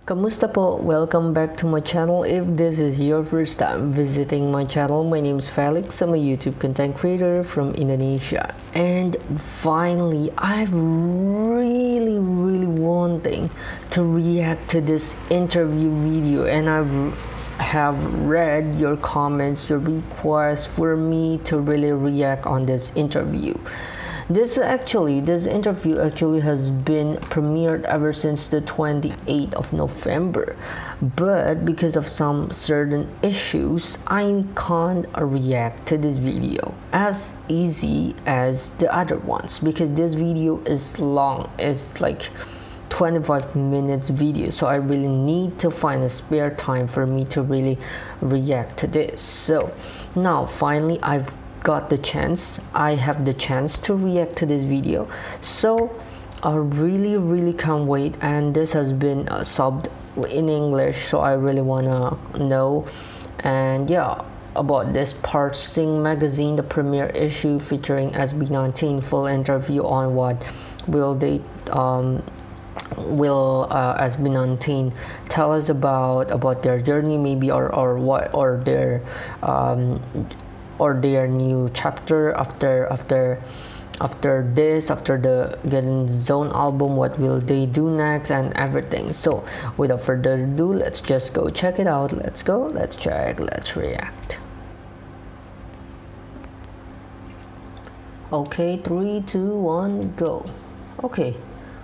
Kamusta po? Welcome back to my channel. If this is your first time visiting my channel, my name is Felix. I'm a YouTube content creator from Indonesia. And finally, I'm really wanting to react to this interview video, and have read your comments, your requests for me to really react on this interview. This interview actually has been premiered ever since the 28th of November, but because of some certain issues, I can't react to this video as easy as the other ones because this video is long. It's like 25 minutes video, so I really need to find a spare time for me to really react to this. So now finally I have the chance to react to this video, so I really can't wait. And this has been subbed in English, so I really wanna know. And yeah, about this Parcinq magazine, the premiere issue featuring SB19, full interview on what will they will SB19 tell us about their journey, maybe, or what, or their new chapter after the Getting Zone album. What will they do next and everything. So without further ado, let's just go check it out. Let's go, let's check, let's react. Okay, 3, 2, 1, go. Okay,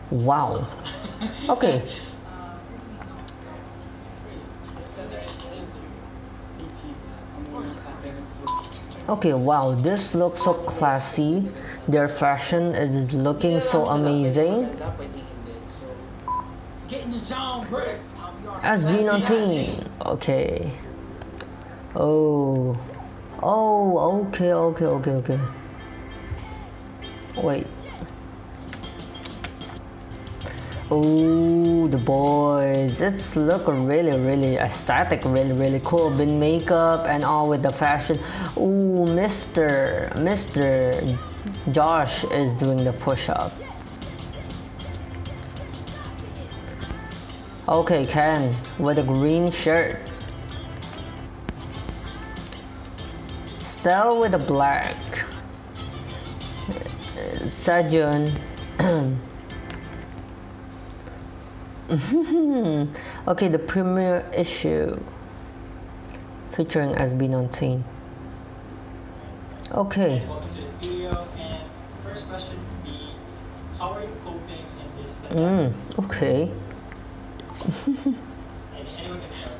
wow. Okay. Okay, wow, this looks so classy. Their fashion is looking so amazing. SB19. Okay. Oh. Oh, okay. Wait. Oh, the boys. It's look really aesthetic, really cool. With makeup and all, with the fashion. Oh, Mr. Josh is doing the push-up. Okay, Ken with a green shirt. Stell with a black. Sejun. Okay, the premiere issue featuring SB19. Okay. Welcome to the studio, and first question would be, how are you coping in this pandemic? Okay. Anyone can start.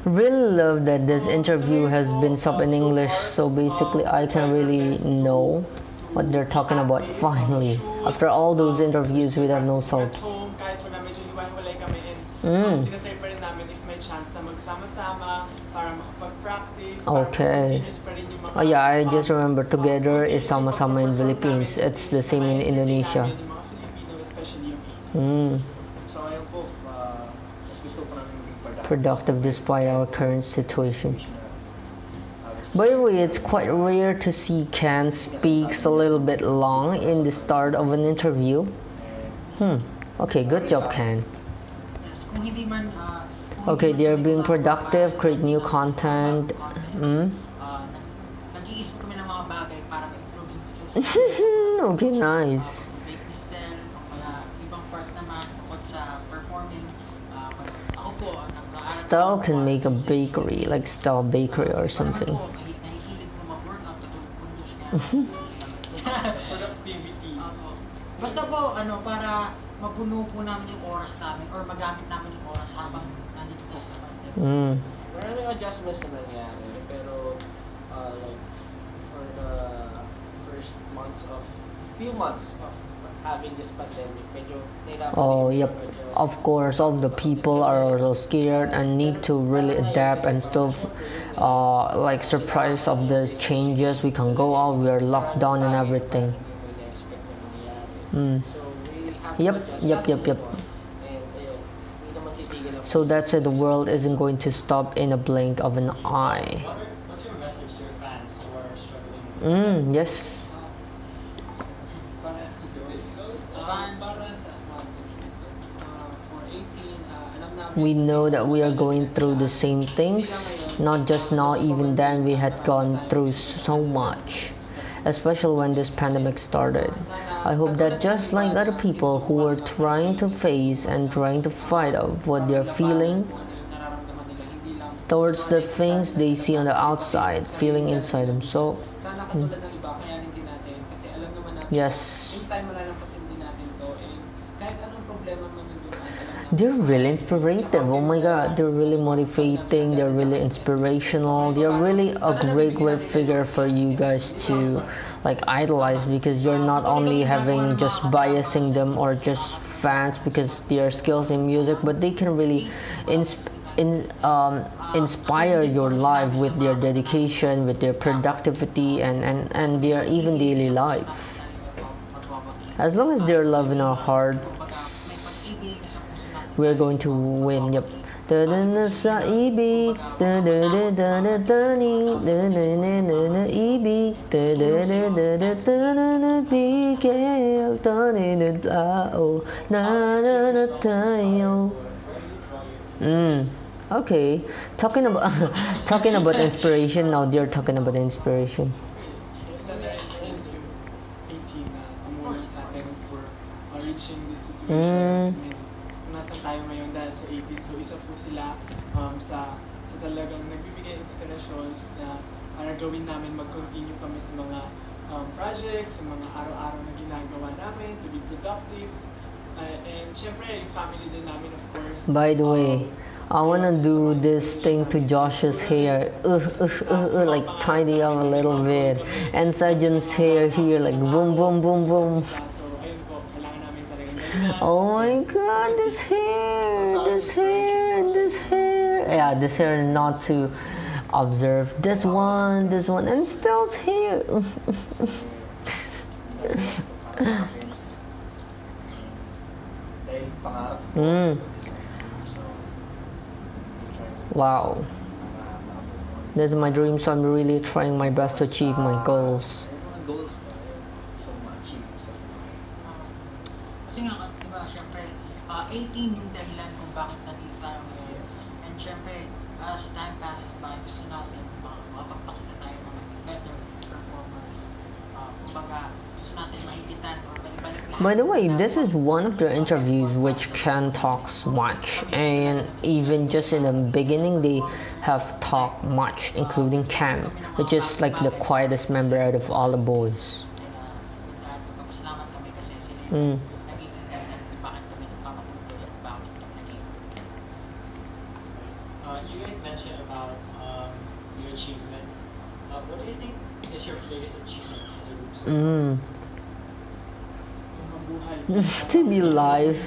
Really love that this interview has been subbed in English, so basically I can really know what they're talking about finally, after all those interviews without no subs. Okay. Oh yeah, I just remember together is sama-sama in Philippines. It's the same in Indonesia. Productive despite our current situation. By the way, it's quite rare to see Ken speaks a little bit long in the start of an interview. Okay, good job, Ken. Okay, they're being productive, create new content. Okay, nice. Stell can make a bakery, like Stell Bakery or something. Productivity. Basta po, para mapuno po namin yung oras namin or magamit namin yung oras habang nandito tayo sa pandemic. Maraming adjustments na nangyari, pero like for the first few months of having this pandemic, medyo nahirapan. Oh, yep. Of course, all the people are also scared and need to really adapt and stuff. Like surprise of the changes, we can go out, we are locked down and everything. Yep. So that's it. The world isn't going to stop in a blink of an eye. What's your message to your fans who are struggling? Yes. Para sa for 18, alam namin We kasi know that we are talagang going through the same things. Not just now, even then we had gone through so much. Especially when this pandemic started. I hope that just like other people who are trying to face and trying to fight of what they're feeling kung ano yung nararamdaman nila, hindi lang towards the things they see on the outside, feeling inside them. So, sana katulad ng iba, kaya hindi natin kasi alam naman natin yes, anytime malalampasin din natin to kahit anong problema man yung dumaan, alam natin they're really inspirative. Oh my god, they're really motivating, they're really inspirational, they're really a great figure for you guys to like idolize, because you're not only having just biasing them or just fans because their skills in music, but they can really inspire your life with their dedication, with their productivity, and their even daily life. As long as they're love in our hearts, we're going to win. Yep. Da-da-da sa ibig, da-da-da-da-da-da-ni, da-da-da-da-da-ibig, da-da-da-da-da-da-da-da, bigay, tani-na-tao, na-na-na tayo. Okay. Talking about talking about inspiration, now they're talking about inspiration. Sana ends yung 18 na tumulong sa atin for reaching this situation. Nasa tayo ngayon dahil sa 18. So isa po sila sa talagang nagbibigay inspirasyon na para gawin namin, mag-continue kami sa mga projects, sa mga araw-araw na ginagawa namin, to be productive. And syempre, yung family din namin, of course. By the way, I wanna do this thing to Josh's hair, like tidy up a little bit, and Sajjan's hair here, like boom, boom, boom, boom. So ayun po, kailangan namin talagang galingan. Oh my God, this hair. Yeah, this hair not to observe. This one, and still's hair. Dahil pangarap ko. Wow. That's my dream, so I'm really trying my best to achieve my goals. Yung mga goals ko, gusto ko ma-achieve sa buhay. Kasi nga, di ba, syempre, 18 yung dahilan kung bakit nandito tayo ngayon. And syempre, as time passes by, gusto natin makapagpakita tayo ng better performers. Kumbaga, gusto natin mahigitan or maibalik lahat. By the way, this is one of the interviews which Ken talks much, and even just in the beginning they have talked much, including Ken, which is like the quietest member out of all the boys. Magpapasalamat kami kasi sila yung Mm. nagiging dahilan kung bakit kami nagpapatuloy at bakit kami naging. You guys mentioned about your achievements. What do you think is your biggest achievement as a group? Yung mabuhay. To be live.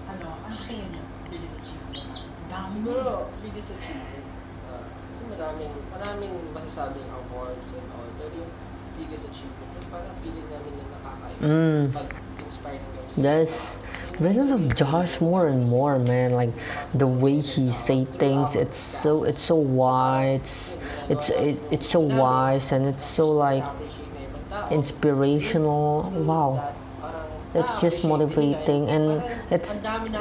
Ano kaya niyo? Biggest achievement. Ang dami mo. siguro biggest achievement kasi maraming masasabing awards and all, pero yung biggest achievement yung parang feeling namin na nakaka-inspire ng girls. Yes. Really love Josh more and more, man. Like the way he say things, it's so wise. It's so wise, and it's so like inspirational. Wow. It's just motivating, and it's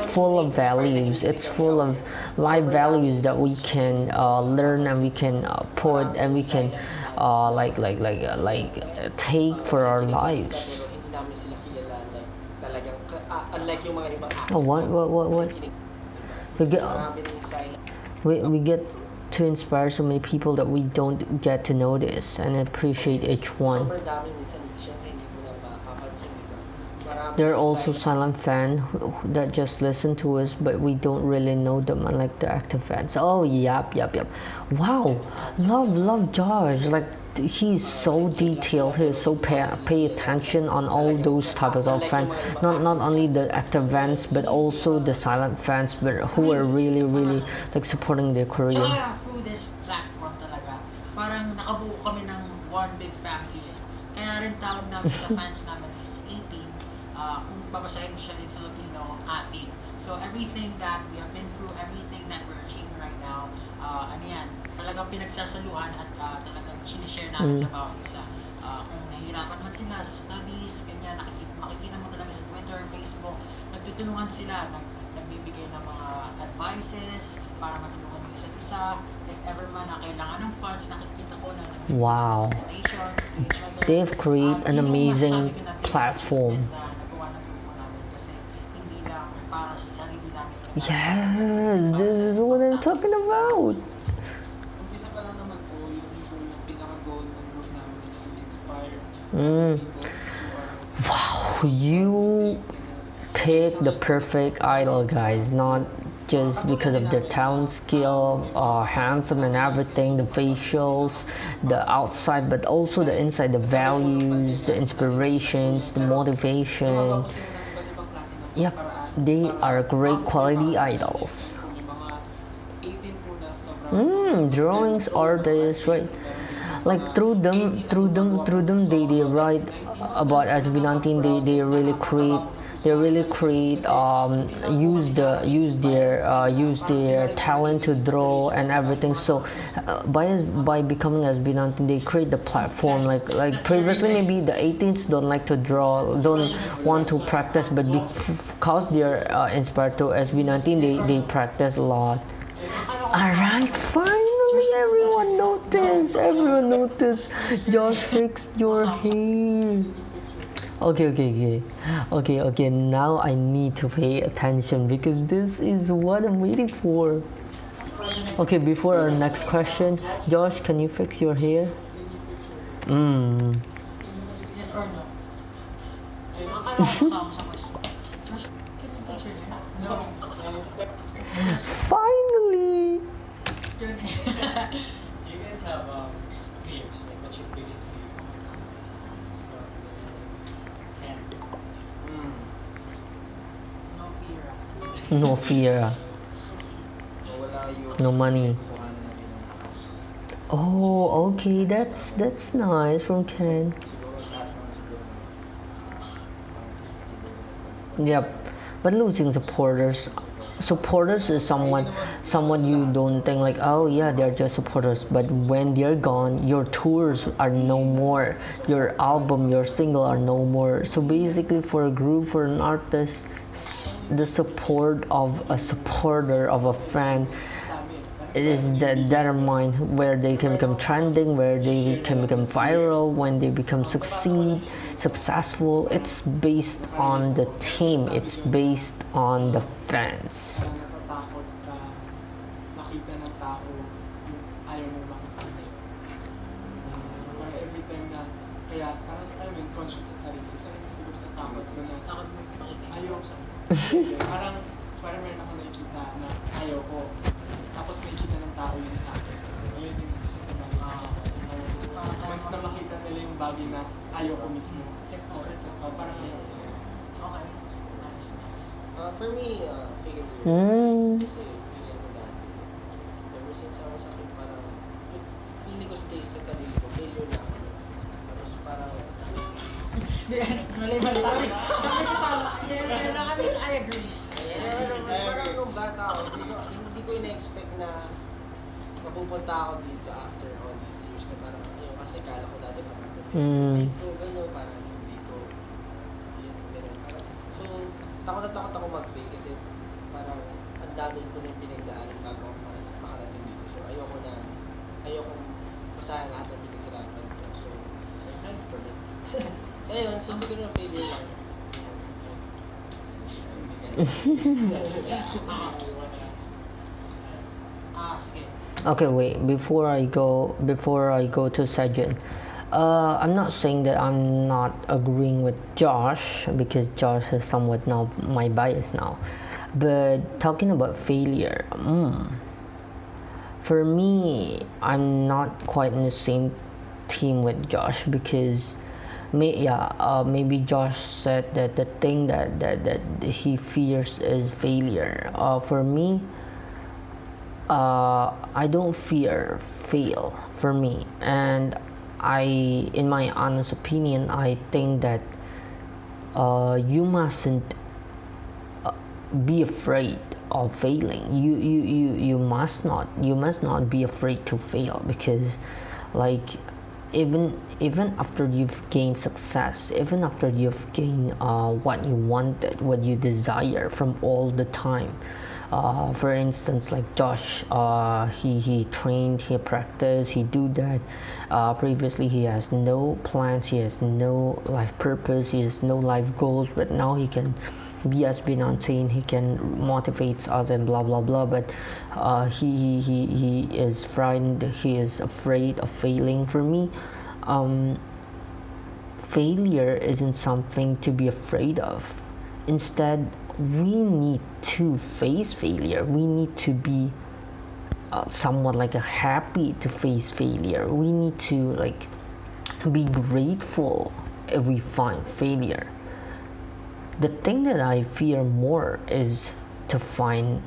full of values. It's full of life values that we can learn, and we can put, and we can take for our lives. Pero hindi namin sila kilala, like talagang unlike yung mga ibang Oh, what? We get marami rin silent. we get to inspire so many people that we don't get to notice and appreciate each one. Sobrang dami minsan syempre hindi mo na mapapansin, di ba? Marami There are rin also silent. silent fans that just listen to us, but we don't really know them, unlike the active fans. Oh, yep. Wow, love Josh. Like he's so detailed. He's so pay attention on all those types of fans. Not only the active fans, but also the silent fans, but who are really like supporting their career. Tsaka through this platform talaga, parang nakabuo kami ng one big family. Kaya rin tawag namin sa fans namin is 18. Kung babasahin mo siya in Filipino, ati. So everything that we have been through, everything that we're achieving right now, talagang pinagsasaluhan at talagang sinishare namin sa bawat isa. Kung nahihirapan man sila sa studies, ganyan, makikita mo talaga sa Twitter, Facebook, nagtutulungan sila, nagbibigay ng mga advices para matulungan yung isa't isa. If ever man na kailangan ng funds, nakikita ko na Wow. donation to each other. They've created an Yun yung amazing masasabi ko na biggest platform. achievement na nagawa ng grupo namin kasi hindi lang para sa sarili namin. Yes, this is what I'm talking about. Umpisa pa lang naman po, yung pinaka-goal ng group namin is to inspire Mm. people who are Wow, you pick the perfect idol, guys. Not just because of their talent, skill, handsome and everything, the facials, the outside, but also the inside, the values, the inspirations, the motivation. Yep, they are great quality idols. Drawings, artists, right? Like through them, they write about SB19. They really create. Use their talent to draw and everything. So by becoming SB19, they create the platform. Like previously, maybe the 18s don't like to draw, don't want to practice, but because they're inspired to SB19, they practice a lot. Alright, finally everyone noticed. Josh fixed your hair. Okay. Now I need to pay attention because this is what I'm waiting for. Okay, before our next question, Josh, can you fix your hair? Yes or no? Akala ko kasama sa question. Josh, can you fix your hair? No. Finally. Do you guys have fears? Like, what's your biggest fear? Start with Ken. No fear. No fear. Wala yung No money. kukuhanan natin ng lakas. Oh, okay. That's nice from Ken. Siguro lahat naman siguro. Yep. But losing supporters is someone you don't think like, oh yeah, they're just supporters, but when they're gone, your tours are no more, your album, your single are no more. So basically, for a group, for an artist, the support of a supporter, of a fan, it is the determine where they can become trending, where they can become viral, when they become successful. It's based on the team, it's based on the fans. natatakot ka makita ng tao yung ayaw mo makita sa'yo. So parang every time na, kaya parang conscious sa sarili. Isa rin siguro sa takot ko na Takot mo makikita. ayaw ko. Parang meron ako nakikita na ayaw ko. Tapos makikita ng tao yun sa akin. Ayun yung isa sa mga once na makita nila yung bagay na ayaw ko mismo. Parang ayaw ko. Okay. Nice. For me, failure. Kasi feeling ko dati. Ever since I was a kid, parang feeling ko sa sarili ko, failure na ako. Tapos parang, Mali. Sabi ko tama. I agree. parang nung bata ako, hindi ko in-expect na mapupunta ako dito after all these years na parang, ayun, kasi kala ko dati matapos. Ay ko, gano'n, parang hindi ko, yun, gano'n. Parang, so, takot ako mag-fail kasi parang ang dami ko na pinagdaanan bago ako makarating dito. So, ayoko masayang lahat ng pinaghirapan ko. So, I'm trying to prevent. So, ayun, so siguro na failure lang. Sige. Okay, wait. Before I go to Sajid, I'm not saying that I'm not agreeing with Josh because Josh is somewhat now my bias now. But talking about failure, for me, I'm not quite in the same team with Josh because maybe Josh said that the thing that he fears is failure. For me, I don't fear fail for me, and in my honest opinion, I think that you mustn't be afraid of failing. You must not be afraid to fail because, like, even after you've gained success, even after you've gained what you wanted, what you desire from all the time. For instance, like Josh, he trained, he practiced, he do that. Previously, he has no plans, he has no life purpose, he has no life goals, but now he can be SB19, he can motivate us and blah blah blah. But he is frightened, he is afraid of failing. For me, failure isn't something to be afraid of. Instead, we need to face failure. We need to be somewhat like a happy to face failure. We need to like be grateful if we find failure. The thing that I fear more is to find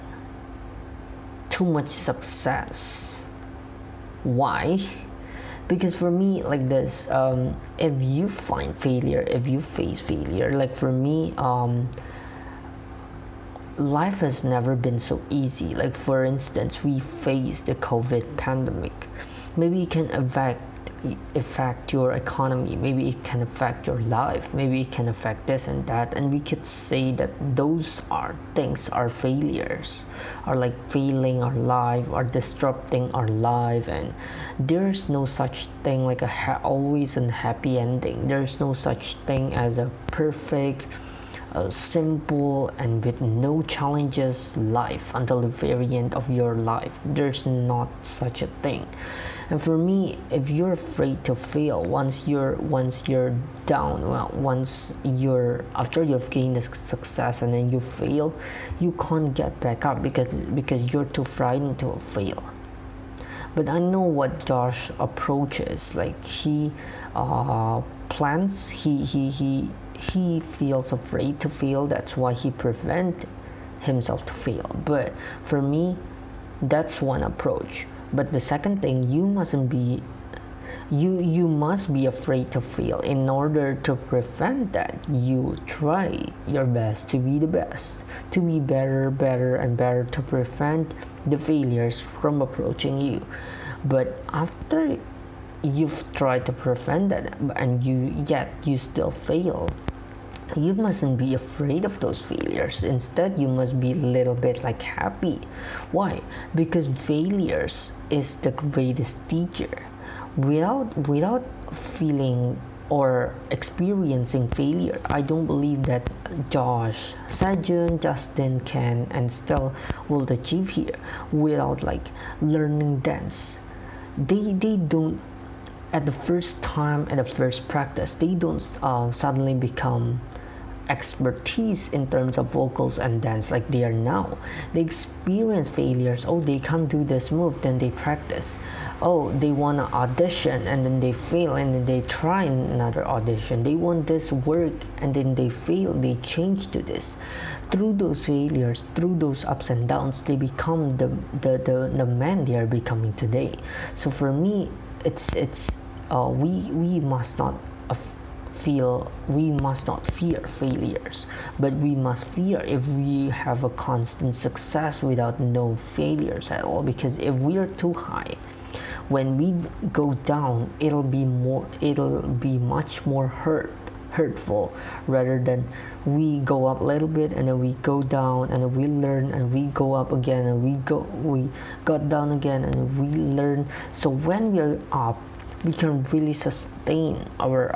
too much success. Why? Because for me, like this, if you find failure, if you face failure, like for me, life has never been so easy. Like for instance, we face the COVID pandemic. Maybe it can affect your economy, maybe it can affect your life, maybe it can affect this and that, and we could say that those are things are failures, are like failing our life, are disrupting our life. And there's no such thing like always a happy ending. There's no such thing as a perfect simple and with no challenges life until the very end of your life. There's not such a thing. And for me, if you're afraid to fail, once you're down, well, once you're after you've gained a success and then you fail, you can't get back up because you're too frightened to fail. But I know what Josh approaches. Like he plans. He feels afraid to fail. That's why he prevent himself to fail. But for me, that's one approach. But the second thing, you must be afraid to fail. In order to prevent that, you try your best to be the best, to be better and better, to prevent the failures from approaching you. But after you've tried to prevent that and you still fail, you mustn't be afraid of those failures. Instead, you must be a little bit like happy. Why? Because failures is the greatest teacher. Without feeling or experiencing failure, I don't believe that Josh, Sajun, Justin can and still will achieve here. Without like learning dance, they don't at the first time, at the first practice, they don't suddenly become expertise in terms of vocals and dance like they are now. They experience failures. Oh, they can't do this move, then they practice. Oh, they want to audition and then they fail and then they try another audition. They want this work and then they fail, they change to this. Through those failures, through those ups and downs, they become the man they are becoming today. So for me, we must not fear failures, but we must fear if we have a constant success without no failures at all. Because if we are too high, when we go down, it'll be much more hurtful, rather than we go up a little bit and then we go down and then we learn and we go up again and we got down again and then we learn. So when we're up, we can really sustain our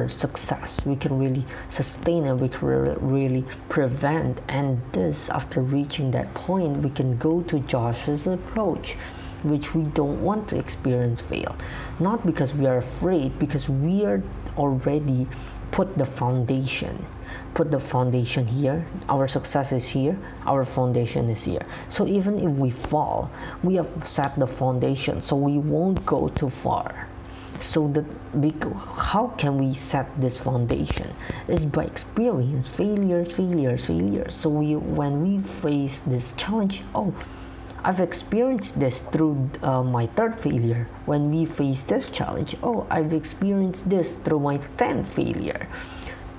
success. We can really sustain and we can really prevent. And this, after reaching that point, we can go to Josh's approach, which we don't want to experience fail. Not because we are afraid, because we are already put the foundation here. Our success is here, our foundation is here. So even if we fall, we have set the foundation, so we won't go too far. So how can we set this foundation? Is by experience failures. So when we face this challenge, oh, I've experienced this through my third failure. When we face this challenge, oh, I've experienced this through my 10th failure.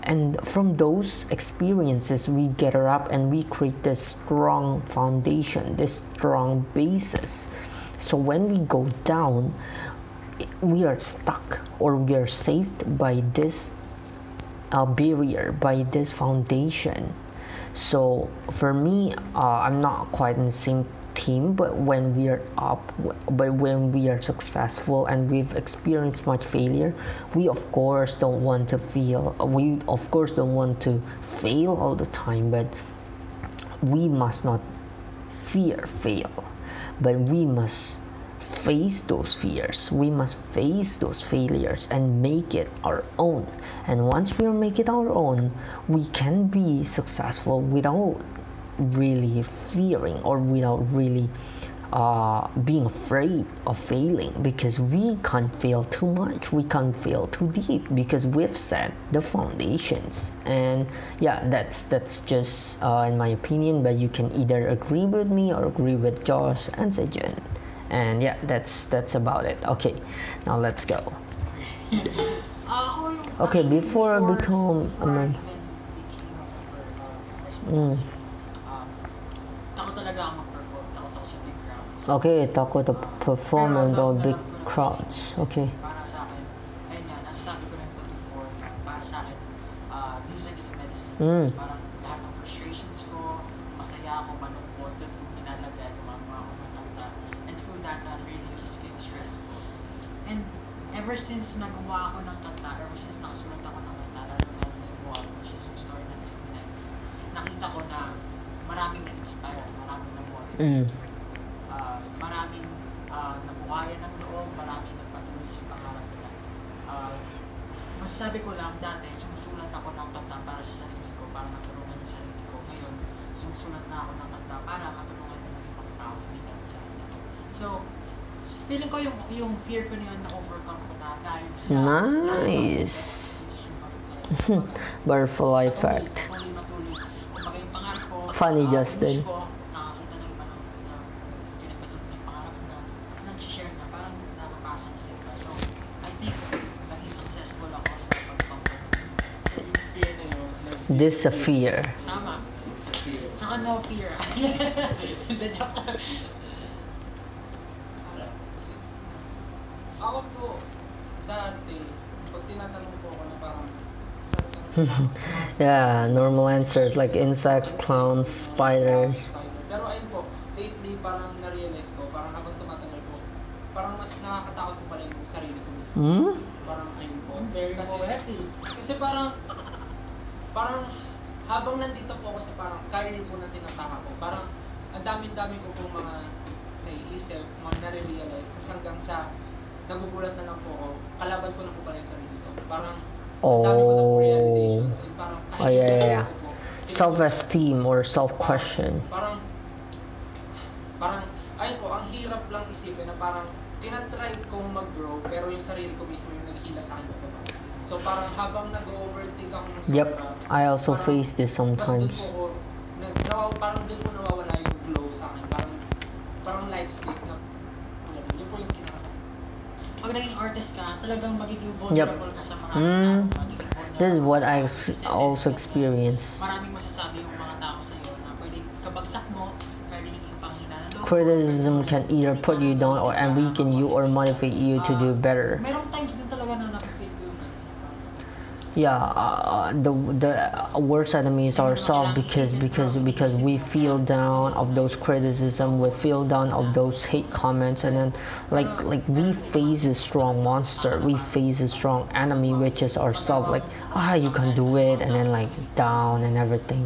And from those experiences, we gather up and we create this strong foundation, this strong basis. So when we go down, we are stuck or we are saved by this barrier, by this foundation. So for me, I'm not quite in the same team, but when we are up, but when we are successful and we've experienced much failure, we of course don't want to feel, we of course don't want to fail all the time, but we must not fear fail, but we must face those fears, we must face those failures and make it our own. And once we make it our own, we can be successful without really fearing or without really being afraid of failing, because we can't fail too much, we can't fail too deep, because we've set the foundations. And yeah, that's just in my opinion, but you can either agree with me or agree with Josh and Sejun. And yeah, that's about it. Okay, now let's go. Okay, before I become a man. Takot talaga ako mag-perform. Takot ako sa big crowds. Okay, takot to perform in the big crowds. Okay. Para sa akin, ayun nga, nasasabi ko rin ito before, para sa akin, music is medicine. Parang lahat ng frustrations ko, masaya ako, manungkot, doon kong pinalagay, gumagawa ako ng kanta. And through that, na-release ko yung stress ko. And ever since na gumawa ako ng kanta, ever since nakasulat ako ng kanta, lalo na yung buwan, which is yung story ng SB19, nakita ko na maraming na-inspire, maraming na-motivate, maraming nabuhayan ng loob, maraming nagpatuloy sa pangarap nila. Masasabi ko lang, dati sumusulat ako ng kanta para sa sarili ko, para matulungan yung sarili ko. Ngayon, sumusulat na ako ng kanta para matulungan yung ibang tao, hindi lang sa sarili ko. So, feeling ko yung fear ko na yun, na-overcome ko na dahil sa Nice. Butterfly effect. Funny, Justin. Nakakita ng iba na pinagpatuloy yung pangarap na nag-share na, parang napapasa ko sa iba. So, I think, naging successful ako sa pag-company. So yung fear na yun, Disappear. Tama. Sa fear. Saka no fear. The joke. Ako po, dati, pag tinatanong po ako na parang, Yeah, normal answers like insects, clowns, spiders. Pero ayun po, lately parang na-realize ko, parang habang tumatagal po, parang mas nakakatakot po pala yung sarili ko mismo. Parang ayun po. Very poetic. Kasi parang habang nandito po ako sa parang career po na tinataka ko, parang ang dami-dami ko pong mga naiisip, mga nare-realize, tapos hanggang sa nagugulat na lang po ako, kalaban ko na po pala yung sarili ko. Parang ang dami ko na po realizations, and parang kahit Oh, yung yeah, sarili yeah. ko po, Self-esteem or self-question. Parang, ayun po, ang hirap lang isipin na parang tinatry kong mag-grow, pero yung sarili ko mismo yung naghihila sa akin pababa. So parang habang nag-overthink ako ng sobra, Yep, I also parang face this mas sometimes. doon po ako, parang doon po nawawala yung glow sa akin. Parang light stick na, yun po yung Pag naging artist ka, talagang magiging Yep. vulnerable ka sa maraming tao. Magiging vulnerable This is what ka I sa criticism. also experience. Maraming masasabi yung mga tao sa'yo na pwede kabagsak mo, pwede hindi ka panghina ng loob. Criticism can either put you down or and weaken you or motivate you to do better. Merong times din talaga na nakifeel ko yung Yeah, the worst enemy is ourselves because we feel down of those criticism, we feel down of those hate comments, and then like we face a strong monster, we face a strong enemy which is ourselves. Like you can do it, and then like down and everything.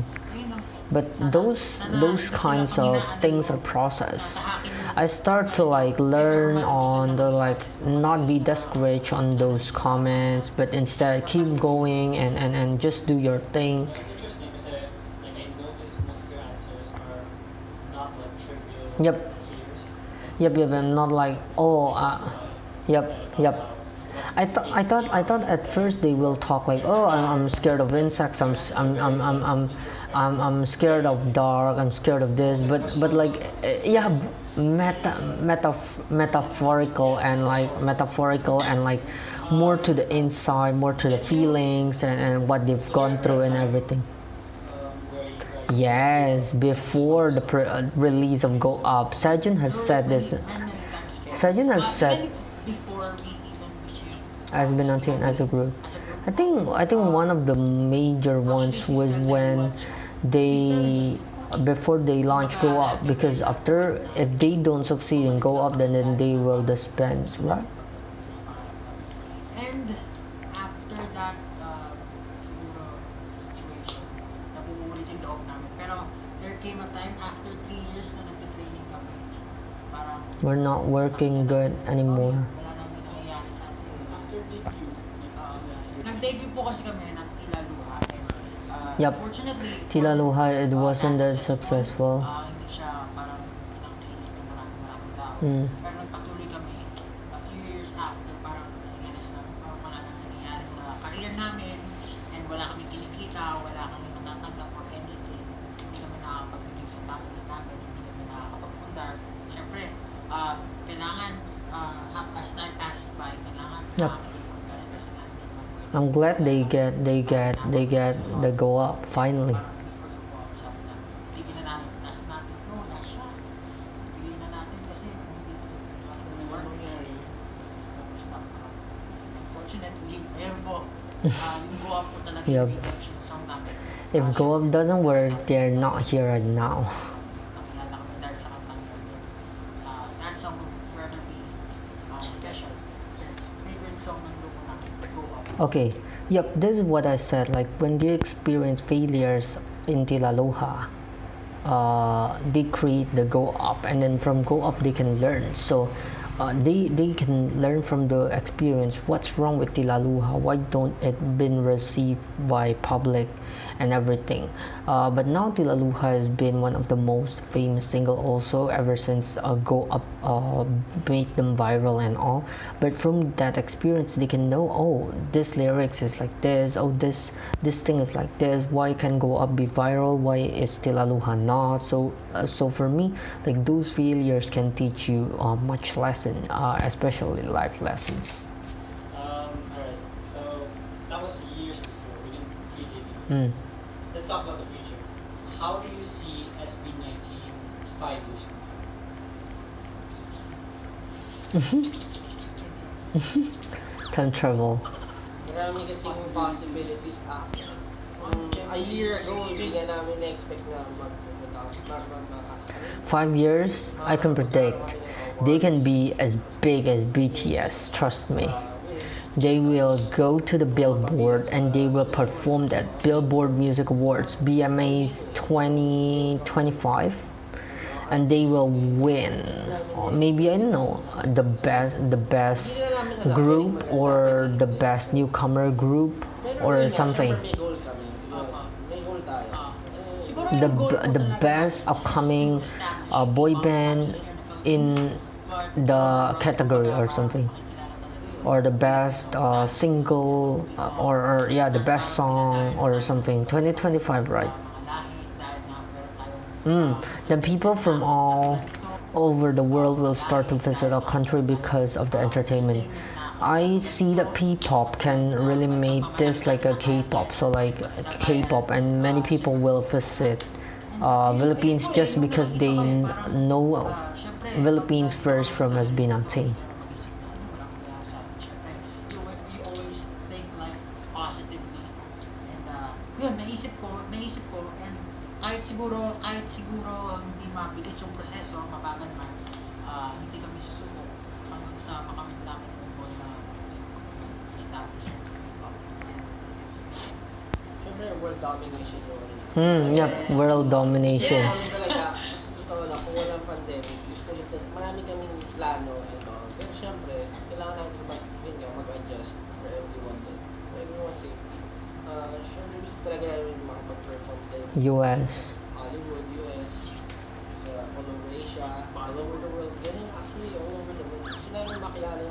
But those kinds of things are process. I start to like learn on the like not be discouraged on those comments, but instead keep going and just do your thing. It's interesting because like I noticed most of your answers are not like trivial Yep. fears. Yep. I'm not like yep. I thought at first they will talk like, oh, I'm scared of insects, I'm scared of dark, I'm scared of this, but like yeah, metaphorical and like more to the inside, more to the feelings and what they've gone through and everything. Where you guys Yes, before the release of Go Up, Sejun has said this. Sejun has said. Before we SB19 as a group. As a group. I think one of the major ones was when they before they launch Go Up, because after if they don't succeed in Go Up, then they will disband, right? And after that, siguro, situation, nabuulit yung loob namin. Pero there came a time after 3 years na nagte-training kami. Parang, We're not working good anymore. wala nang nangyayari sa amin. After debut, Nag-debut po kasi kami ng Tila Luha. Yup. Fortunately, Tila Luha, it wasn't that successful. Hindi siya parang pinang training ng maraming tao. Mm. Pero nagpatuloy kami a few years after, parang realize namin parang wala nang nangyayari sa career namin, and wala kami kinikita, wala kami natatanggap or anything. Hindi kami nakakapagbigay sa family namin, hindi kami nakakapagpundar. Siyempre, kailangan, as time passes by, kailangan Yup. makakaipon ka rin kasi nga, hindi naman pwede. I'm glad they get the Go Up finally. Parang before you go out, sabi na, bigyan na natin, last natin, no, last shot. Bigyan na natin kasi kung hindi ito ano work, nangyari? stop na. Unfortunately, ayun po, yung go up po talaga Yup. yung redemption song namin. If Go Up doesn't work, they're not here right now. Nakilala kami dahil sa kantang yun. That song will forever be special. Favorite song ng grupo namin, Go Up. Okay, yep, this is what I said. Like when they experience failures in Tilaloha, they create the Go Up, and then from Go Up they can learn. So they can learn from the experience what's wrong with Tilaluha, why don't it been received by public and everything. But now Tilaluha has been one of the most famous single also ever since Go Up made them viral and all. But from that experience they can know, oh, this lyrics is like this, oh, this thing is like this, why can Go Up be viral, why is Tilaluha not. So for me, like those failures can teach you much lesson, especially life lessons. Alright, so that was years before, we didn't pre-debut. Mm. Let's talk about the future. How do you see SB19 5 years from now? Time travel. Marami kasing possibilities after. A year ago, hindi nga namin na-expect na magpupunta. 5 years, I can predict they can be as big as BTS, trust me. They will go to the Billboard and they will perform that Billboard Music Awards, BMAs 2025, and they will win. Maybe, I don't know, the best group or the best newcomer group or something. May goal kami. May goal tayo. Siguro The yung goal po the talaga best upcoming is to establish boy not band just here in the in Philippines, but the around category or kumbaga, something, makikilala talaga yun. or the best single or yeah, the best song or something. 2025, right? Mga lahi, dahil nga meron tayong The people from all over the world will start to visit our country because of the entertainment. I see that P-pop can really make this like a K-pop, so like K-pop, and many people will visit Philippines just because they know Philippines first from SB19. You always think like positively, and yun, naisip ko, and kahit siguro hindi mabilis yung proseso, mabagal man, hindi kami susuko hanggang sa makamit namin yung goal na establish. Siyempre, world domination yung Yep, world domination. Kaya talaga, sa totoo lang, kung walang pandemic, gusto rin, marami kaming plano and all. Pero siyempre, kailangan natin mag-adjust for everyone's safety. Siyempre, gusto talaga namin makapag-perform din. US. Hollywood, US, all over Asia, all over the world. Ganun, actually, all over the world. Gusto namin makilala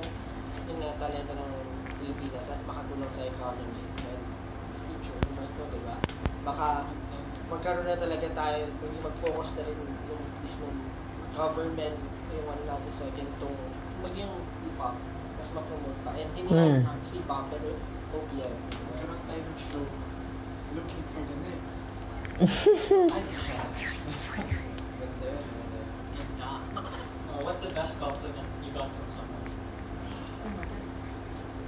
yung talenta ng Pilipinas at makatulong sa economy. And in the future, diba? Baka magkaroon na talaga tayo, hindi mag-focus na rin yung mismong government, yung ano natin sa ganitong, maging hip-hop, mas ma-promote pa. And hindi lang hip-hop, pero OPM. Magkaroon tayo ng show, looking for the next. What's the best compliment you got from someone?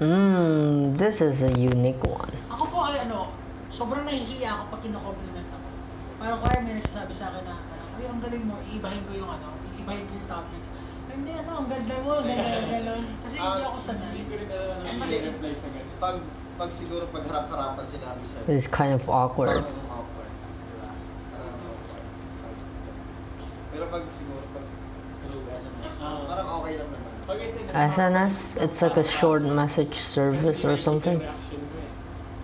This is a unique one. Ako po ay sobrang nahihiya ako pag kino-compliment ako. Parang kaya may nagsasabi sa akin na, ay, ang galing mo, iibahin ko yung iibahin ko yung topic. Ay, hindi, ang ganda mo, ang ganda. Kasi hindi ako sanay. Hindi ko rin alam ang Mas- reply sa ganun. Pag siguro pag harap-harapan sinabi sa'yo. It's kind of awkward. Parang awkward. Diba? Parang awkward. Pero pag siguro pag through SMS, parang okay lang naman. Pag SMS, SNS, it's like a short message service or something. reaction mo eh.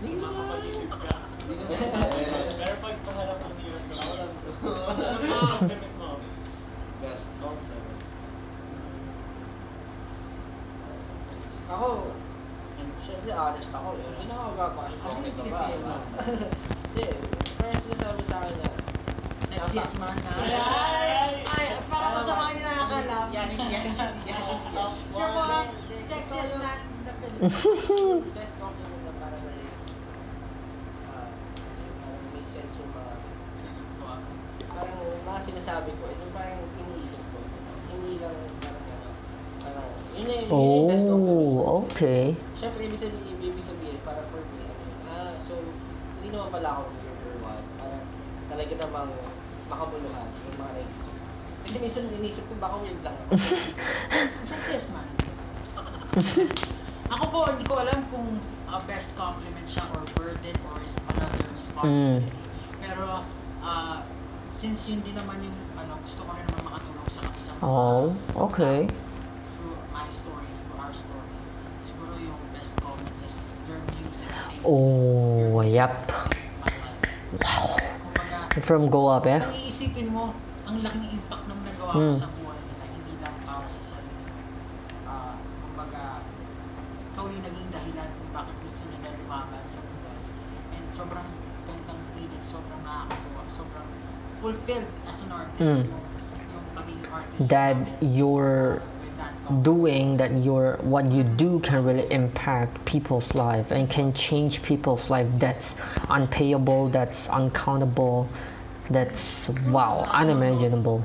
Hindi naman. Makakapag-isip ka. Hindi naman. Pero pag paharap ang hirap ka, Ako lang to. compliment mo. Best compliment. Ako, syempre honest ako eh. Hindi na ako papakipokit Sige, ba? sige. Hindi, kaya sinasabi sa akin na Sexiest man na. Ay! Parang masama yung nakakalap. Yan. Sure po, sexiest man in the Philippines. Best compliment na para na parang may sense yung mga parang mga sinasabi ko, yung parang iniisip ko. Hindi lang parang parang yun na yung best compliment. Oh, okay. Siyempre, ibig sabihin, para for me, so, hindi naman pala ako weird or what. Parang talaga namang makabuluhan yung mga naisip. Kasi minsan inisip ko, baka weird lang ako. Sexiest man. Ako po, hindi ko alam kung best compliment siya or burden or is another responsibility. Pero, since yun din naman yung gusto ko rin naman makatulong sa Oh, okay. through my story, through our story. Siguro yung best comment is your music saved Oh, yep. my life. Wow. Kumbaga, From Go Up, eh? kung iisipin mo, ang laking impact nung nagawa mo sa buhay nila, hindi lang para sa sarili. Kumbaga, ikaw yung naging dahilan kung bakit gusto nila lumaban sa buhay. And sobrang gandang feeling, sobrang nakakatuwa, sobrang fulfilled as an artist yung pagiging artist. That you're with that compliment. doing, that what you do can really impact people's life and can change people's life. That's unpayable, that's uncountable, that's wow, unimaginable.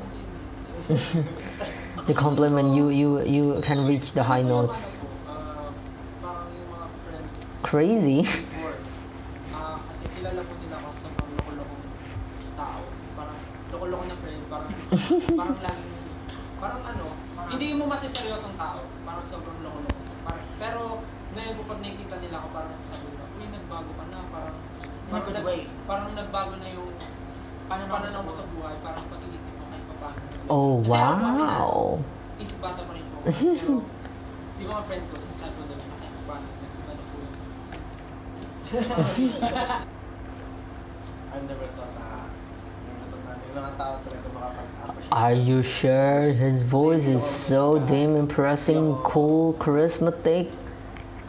The compliment, you can reach the high notes. Parang yung mga friend Crazy. before, kasi kilala po nila ako sa mga loko-lokong tao. Parang loko-loko na friend, parang laging, hindi mo masiseryosong tao, parang sobrang loko-loko. Pero ngayon po pag nakikita nila ako, parang sasabihin ko, uy, nagbago ka na, parang In a good way. Parang nagbago na yung Pananaw pananaw mo sa buhay, parang pag-iisip mo kahit pa paano. Oh, Kasi ako, wow. isip bata pa rin po. Pero, di ba mga friend ko, sinasabi ko doon, kahit pa paano, nag-iba na po yun. I've never thought na may mga tao talaga makapag-appreciate. Are you sure? His voice is so damn impressive, cool, charismatic.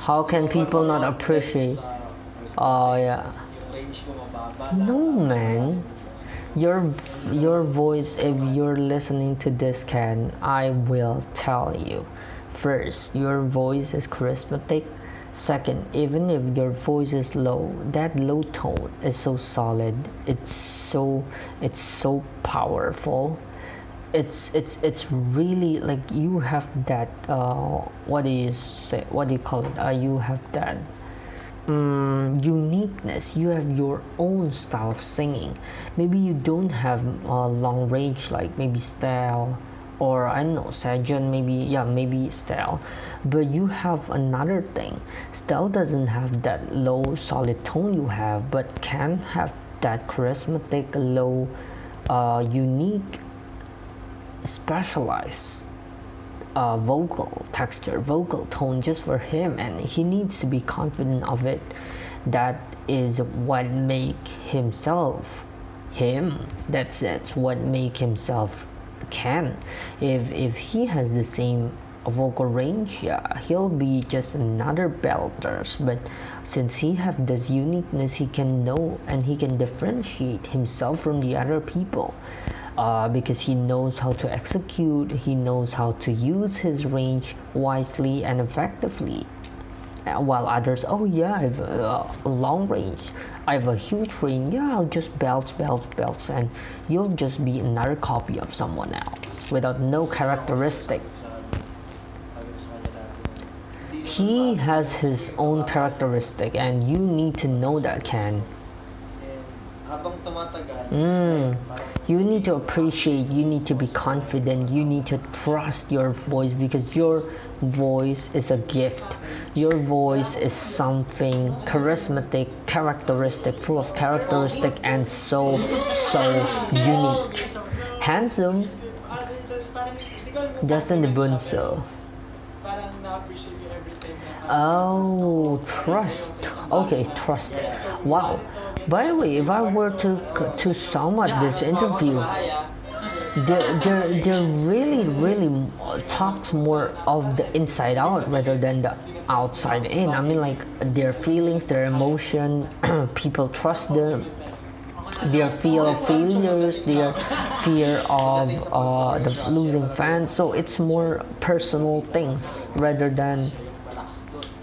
How can people not appreciate? Oh, yeah. Yung range ko mababa. No, man. Your voice, if you're listening to this, Ken, I will tell you. First, your voice is charismatic. Second, even if your voice is low, that low tone is so solid. It's so powerful. It's really like you have that what do you call it? You have that uniqueness. You have your own style of singing. Maybe you don't have long range like maybe style or I don't know Sajan, maybe style, but you have another thing. Style doesn't have that low solid tone you have, but can have that charismatic low unique specialized vocal texture, vocal tone just for him, and he needs to be confident of it. That is what make himself him. That's what make himself Ken. If he has the same vocal range, yeah, he'll be just another belters. But since he have this uniqueness, he can know and he can differentiate himself from the other people. Because he knows how to execute, he knows how to use his range wisely and effectively. While others, oh yeah, I have a long range, I have a huge range, yeah, I'll just belts, and you'll just be another copy of someone else without no characteristic. he has his own characteristic, and you need to know that, Ken. And habang tumatagal, parang You need to appreciate, you need to be confident, you need to trust your voice, because your voice is a gift. Your voice is something charismatic, characteristic, full of characteristic, and so unique. Handsome, Parang, di ko alam kung Justin the compliment siya, Bunso. pero parang na-appreciate ko everything na Oh, trust. Okay, trust. Wow. By the way, if I were to sum up this interview, they're really talks more of the inside out rather than the outside in. I mean, like their feelings, their emotion, people trust them, their fear of failures, their fear of the losing fans. So it's more personal things rather than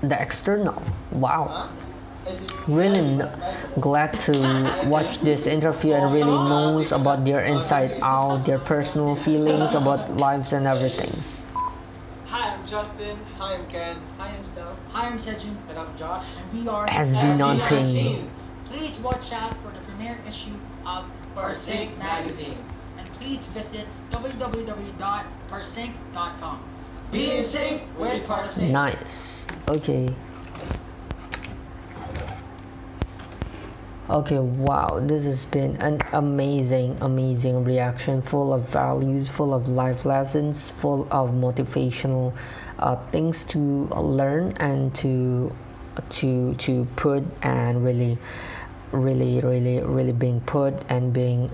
the external. Wow. Really glad to watch this interview and really knows about their inside out, their personal feelings about lives and everything. Hi, I'm Justin. Hi, I'm Ken. Hi, I'm Stel. Hi, I'm Sejun. And I'm Josh. And we are SB19. Please watch out for the premiere issue of Parcinq magazine. And please visit www.parcinq.com. Be in sync with Parcinq. Nice. Okay. Okay, wow, this has been an amazing reaction, full of values, full of life lessons, full of motivational things to learn and to put, and really being put and being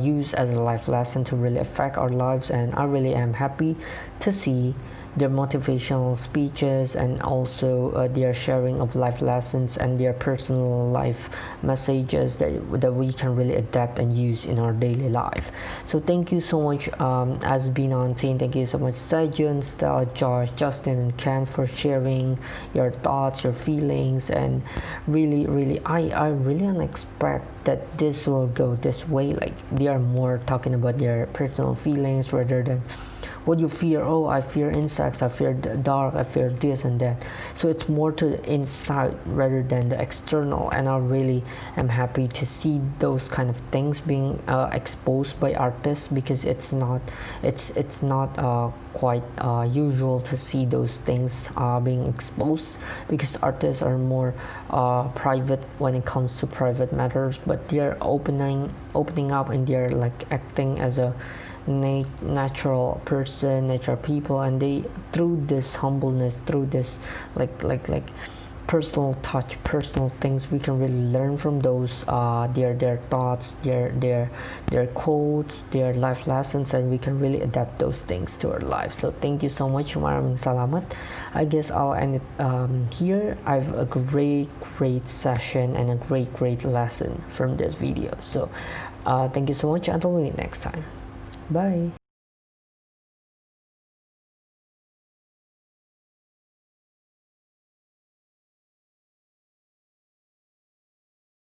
used as a life lesson to really affect our lives. And I really am happy to see their motivational speeches and also their sharing of life lessons and their personal life messages that we can really adapt and use in our daily life. So thank you so much, SB19. Thank you so much, Sejun, Stella, Josh, Justin, and Ken, for sharing your thoughts, your feelings, and really I really didn't expect that this will go this way. Like they are more talking about their personal feelings rather than what you fear. Oh, I fear insects, I fear the dark, I fear this and that. So it's more to the inside rather than the external, and I really am happy to see those kind of things being exposed by artists, because it's not quite usual to see those things being exposed, because artists are more private when it comes to private matters, but they're opening up, and they're like acting as a natural person, natural people, and they, through this humbleness, through this like personal touch, personal things, we can really learn from those their thoughts, their quotes, their life lessons, and we can really adapt those things to our lives. So thank you so much. Maraming salamat. I guess I'll end it here. I have a great session and a great lesson from this video. So thank you so much. Until we meet next time. Bye.